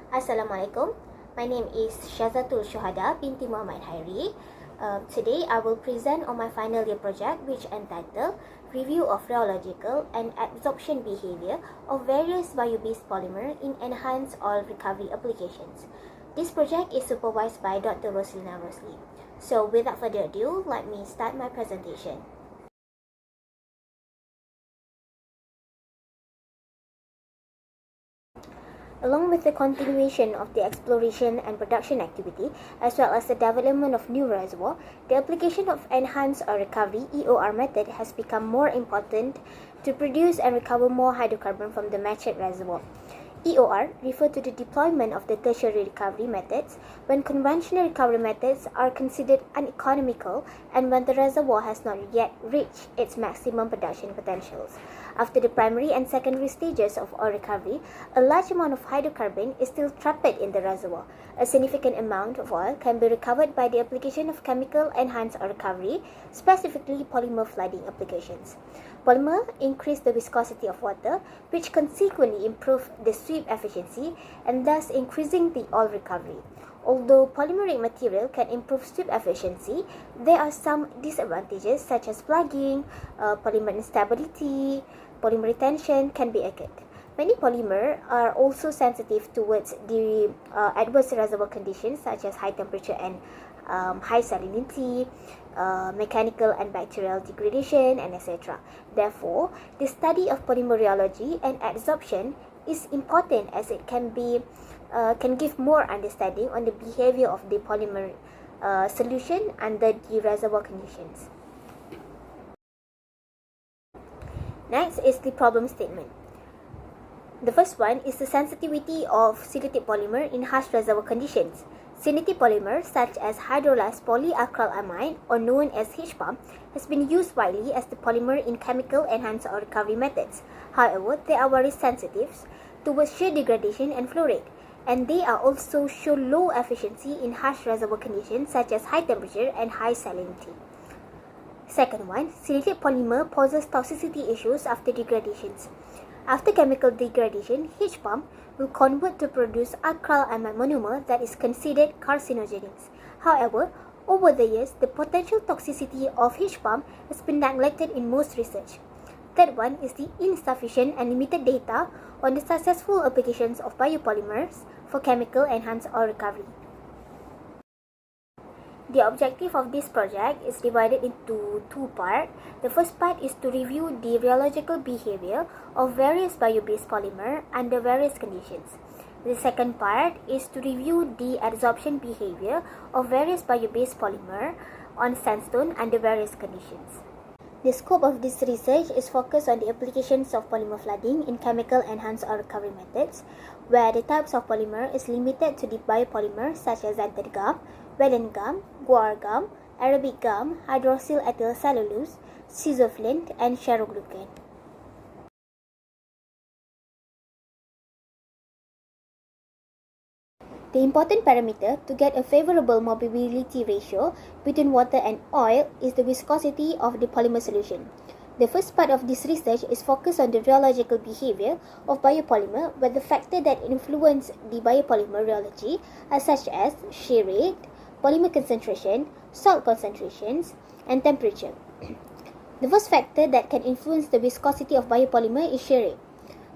Assalamualaikum. My name is Syazatul Syuhada binti Muhammad Hairi. Today I will present on my final year project which entitled Review of Rheological and Adsorption Behavior of Various Bio-Based Polymer in Enhanced Oil Recovery Applications. This project is supervised by Dr. Roslina Rosli. So without further ado, let me start my presentation. Along with the continuation of the exploration and production activity, as well as the development of new reservoir, the application of enhanced oil recovery (EOR) method has become more important to produce and recover more hydrocarbon from the matured reservoir. EOR refer to the deployment of the tertiary recovery methods when conventional recovery methods are considered uneconomical and when the reservoir has not yet reached its maximum production potentials. After the primary and secondary stages of oil recovery, a large amount of hydrocarbon is still trapped in the reservoir. A significant amount of oil can be recovered by the application of chemical enhanced oil recovery, specifically polymer flooding applications. Polymer increase the viscosity of water, which consequently improve the sweep efficiency and thus increasing the oil recovery. Although polymeric material can improve sweep efficiency, there are some disadvantages such as plugging, polymer instability, polymer retention can be occurred. Many polymers are also sensitive towards the adverse reservoir conditions such as high temperature and high salinity, mechanical and bacterial degradation, and etc. Therefore, the study of polymer rheology and adsorption is important as it can give more understanding on the behavior of the polymer solution under the reservoir conditions. Next is the problem statement. The first one is the sensitivity of silicate polymer in harsh reservoir conditions. Synthetic polymers such as hydrolyzed polyacrylamide, or known as HPAM, has been used widely as the polymer in chemical enhanced oil recovery methods. However, they are very sensitive towards shear degradation and flow rate, and they are also show low efficiency in harsh reservoir conditions such as high temperature and high salinity. Second one, silicate polymer poses toxicity issues after degradations. After chemical degradation, HPAM will convert to produce acrylamide monomer that is considered carcinogenic. However, over the years, the potential toxicity of HPAM has been neglected in most research. Third one is the insufficient and limited data on the successful applications of biopolymers for chemical enhanced oil recovery. The objective of this project is divided into two parts. The first part is to review the rheological behavior of various bio-based polymer under various conditions. The second part is to review the adsorption behavior of various bio-based polymer on sandstone under various conditions. The scope of this research is focused on the applications of polymer flooding in chemical enhanced oil recovery methods, where the types of polymer is limited to the biopolymers such as xanthan gum, Wellen gum, guar gum, Arabic gum, hydroxyl ethyl cellulose, schizoflint, and Rheological. The important parameter to get a favorable mobility ratio between water and oil is the viscosity of the polymer solution. The first part of this research is focused on the rheological behavior of biopolymer, where the factors that influence the biopolymer rheology are such as shear rate, polymer concentration, salt concentrations, and temperature. The first factor that can influence the viscosity of biopolymer is shear rate.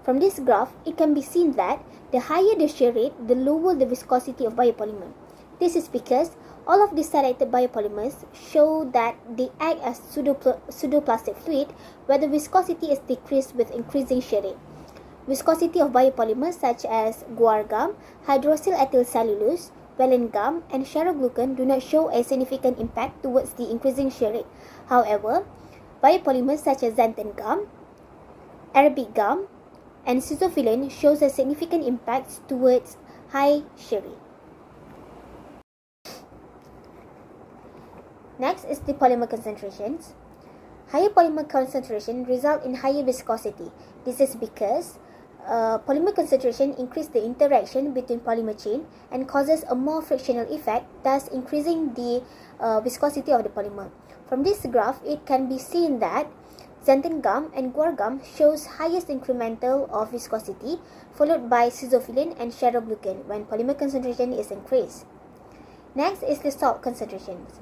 From this graph, it can be seen that the higher the shear rate, the lower the viscosity of biopolymer. This is because all of the selected biopolymers show that they act as pseudoplastic fluid, where the viscosity is decreased with increasing shear rate. Viscosity of biopolymers such as guar gum, hydroxyl ethyl cellulose, Wellen gum, and Rheological do not show a significant impact towards the increasing shear rate. However, biopolymers such as xanthan gum, Arabic gum, and schizoflint shows a significant impact towards high shear rate. Next is the polymer concentrations. Higher polymer concentration result in higher viscosity. This is because polymer concentration increases the interaction between polymer chain and causes a more frictional effect, thus increasing the viscosity of the polymer. From this graph, it can be seen that xanthan gum and guar gum shows highest incremental of viscosity, followed by sizophyllene and sheroglucan when polymer concentration is increased. Next is the salt concentrations.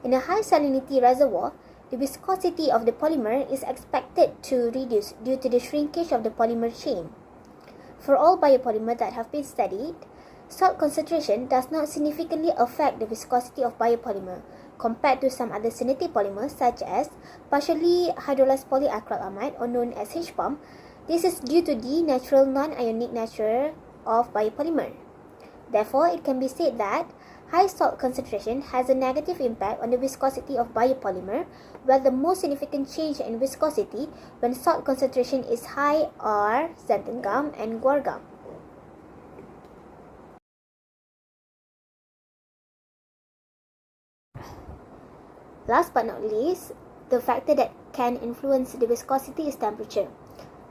In a high salinity reservoir, the viscosity of the polymer is expected to reduce due to the shrinkage of the polymer chain. For all biopolymers that have been studied, salt concentration does not significantly affect the viscosity of biopolymer compared to some other salinity polymers such as partially hydrolyzed polyacrylamide or known as HPAM. This is due to the natural non-ionic nature of biopolymer. Therefore, it can be said that high salt concentration has a negative impact on the viscosity of biopolymer, while the most significant change in viscosity when salt concentration is high are xanthan gum and guar gum. Last but not least, the factor that can influence the viscosity is temperature.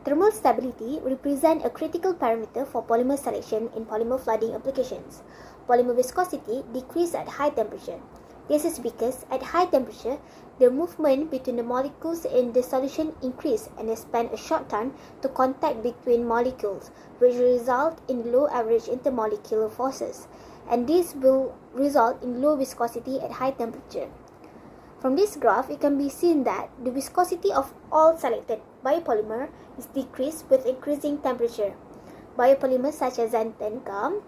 Thermal stability represents a critical parameter for polymer selection in polymer flooding applications. Polymer viscosity decreases at high temperature. This is because at high temperature, the movement between the molecules in the solution increase and they spend a short time to contact between molecules, which result in low average intermolecular forces, and this will result in low viscosity at high temperature. From this graph, it can be seen that the viscosity of all selected biopolymer is decreased with increasing temperature. Biopolymers such as xanthan gum,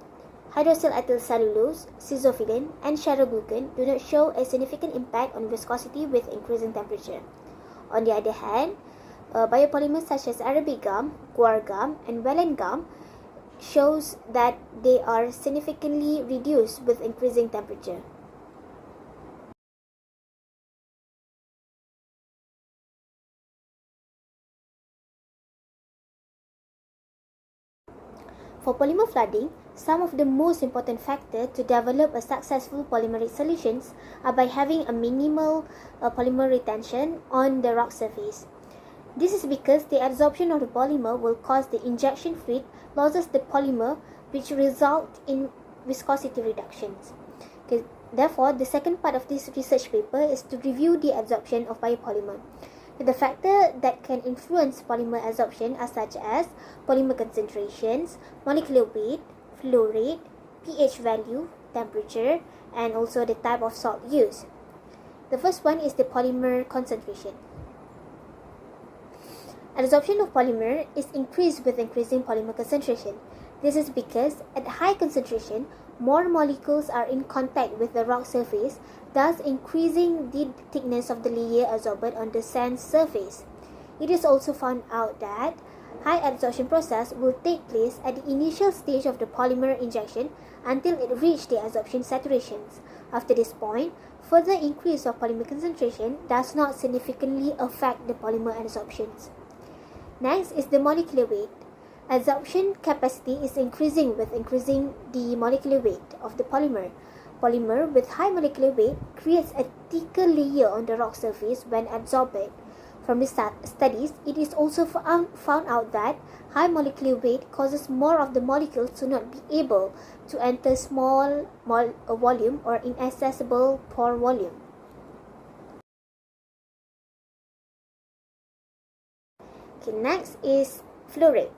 hydroxyl ethyl cellulose, sizophyllene, and sheroglucan do not show a significant impact on viscosity with increasing temperature. On the other hand, biopolymers such as Arabic gum, guar gum, and valen gum shows that they are significantly reduced with increasing temperature. For polymer flooding, some of the most important factors to develop a successful polymeric solutions are by having a minimal polymer retention on the rock surface. This is because the adsorption of the polymer will cause the injection fluid loses the polymer, which result in viscosity reductions. Okay. Therefore, the second part of this research paper is to review the adsorption of biopolymer. The factors that can influence polymer adsorption are such as polymer concentrations, molecular weight, flow rate, pH value, temperature, and also the type of salt used. The first one is the polymer concentration. Adsorption of polymer is increased with increasing polymer concentration. This is because at high concentration, more molecules are in contact with the rock surface, thus increasing the thickness of the layer adsorbed on the sand surface. It is also found out that high adsorption process will take place at the initial stage of the polymer injection until it reaches the adsorption saturations. After this point, further increase of polymer concentration does not significantly affect the polymer adsorptions. Next is the molecular weight. Adsorption capacity is increasing with increasing the molecular weight of the polymer. Polymer with high molecular weight creates a thicker layer on the rock surface when adsorbed. From the studies, it is also found out that high molecular weight causes more of the molecules to not be able to enter small volume or inaccessible pore volume. Okay, next is flow rate.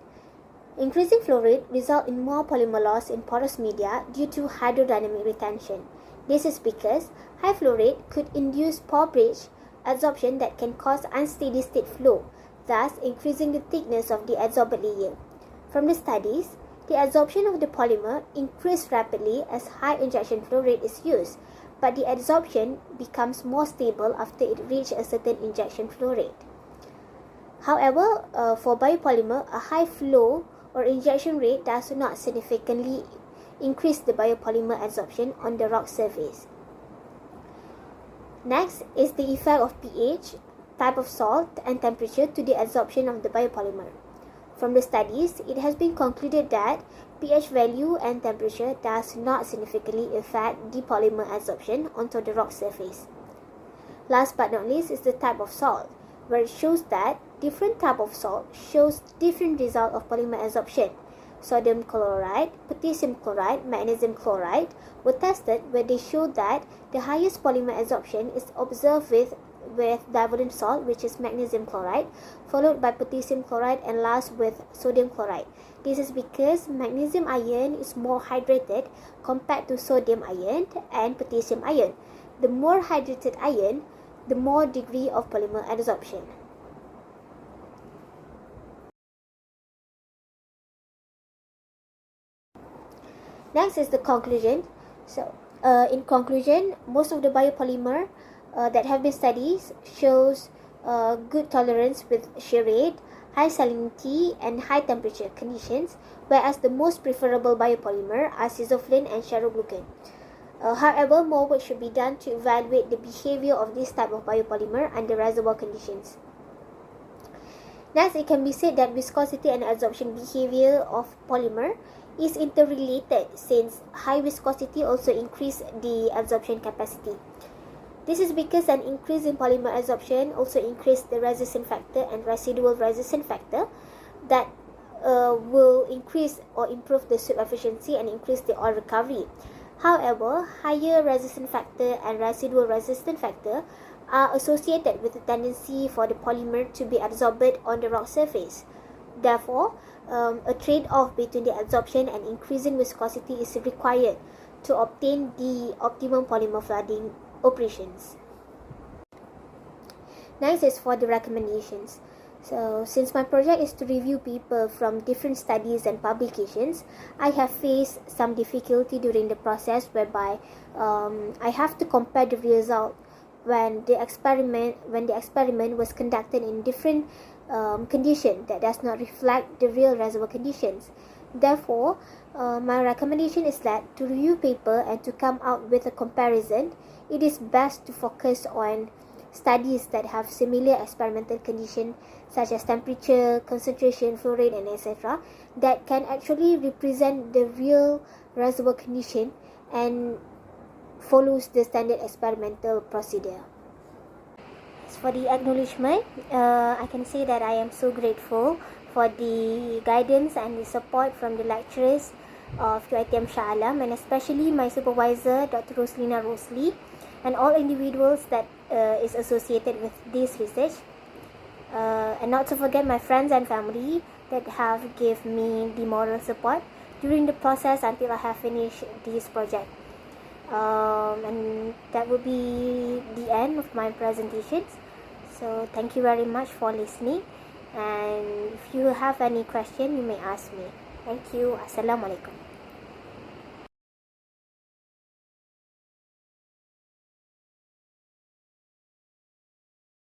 Increasing flow rate results in more polymer loss in porous media due to hydrodynamic retention. This is because high flow rate could induce pore breach adsorption that can cause unsteady state flow, thus increasing the thickness of the adsorbed layer. From the studies, the adsorption of the polymer increased rapidly as high injection flow rate is used, but the adsorption becomes more stable after it reaches a certain injection flow rate. However, for biopolymer, a high flow or injection rate does not significantly increase the biopolymer adsorption on the rock surface. Next is the effect of pH, type of salt, and temperature to the adsorption of the biopolymer. From the studies, it has been concluded that pH value and temperature does not significantly affect the polymer adsorption onto the rock surface. Last but not least is the type of salt, where it shows that different type of salt shows different result of polymer adsorption. Sodium chloride, potassium chloride, magnesium chloride were tested where they showed that the highest polymer adsorption is observed with with divalent salt, which is magnesium chloride, followed by potassium chloride, and last with sodium chloride. This is because magnesium ion is more hydrated compared to sodium ion and potassium ion. The more hydrated ion, the more degree of polymer adsorption. Next is the conclusion. So, in conclusion, most of the biopolymer that have been studied shows good tolerance with shear rate, high salinity, and high temperature conditions, whereas the most preferable biopolymer are sizoflin and charoglucan. However, more work should be done to evaluate the behavior of this type of biopolymer under reservoir conditions. Next, it can be said that viscosity and adsorption behavior of polymer is interrelated, since high viscosity also increases the adsorption capacity. This is because an increase in polymer adsorption also increases the resistance factor and residual resistance factor that will increase or improve the sweep efficiency and increase the oil recovery. However, higher resistance factor and residual resistance factor are associated with the tendency for the polymer to be adsorbed on the rock surface. Therefore, a trade-off between the adsorption and increasing viscosity is required to obtain the optimum polymer flooding operations. Next is for the recommendations. So, since my project is to review paper from different studies and publications, I have faced some difficulty during the process whereby I have to compare the result when the experiment was conducted in different condition that does not reflect the real reservoir conditions. Therefore, my recommendation is that to review paper and to come out with a comparison, it is best to focus on studies that have similar experimental conditions such as temperature, concentration, flow rate, and etc. that can actually represent the real reservoir condition and follows the standard experimental procedure. As for the acknowledgement, I can say that I am so grateful for the guidance and the support from the lecturers of QITM Shah Alam, and especially my supervisor, Dr. Roslina Rosli, and all individuals that is associated with this research. And not to forget my friends and family that have given me the moral support during the process until I have finished this project. And that will be the end of my presentations. So thank you very much for listening, and if you have any question, you may ask me. Thank you. Assalamualaikum.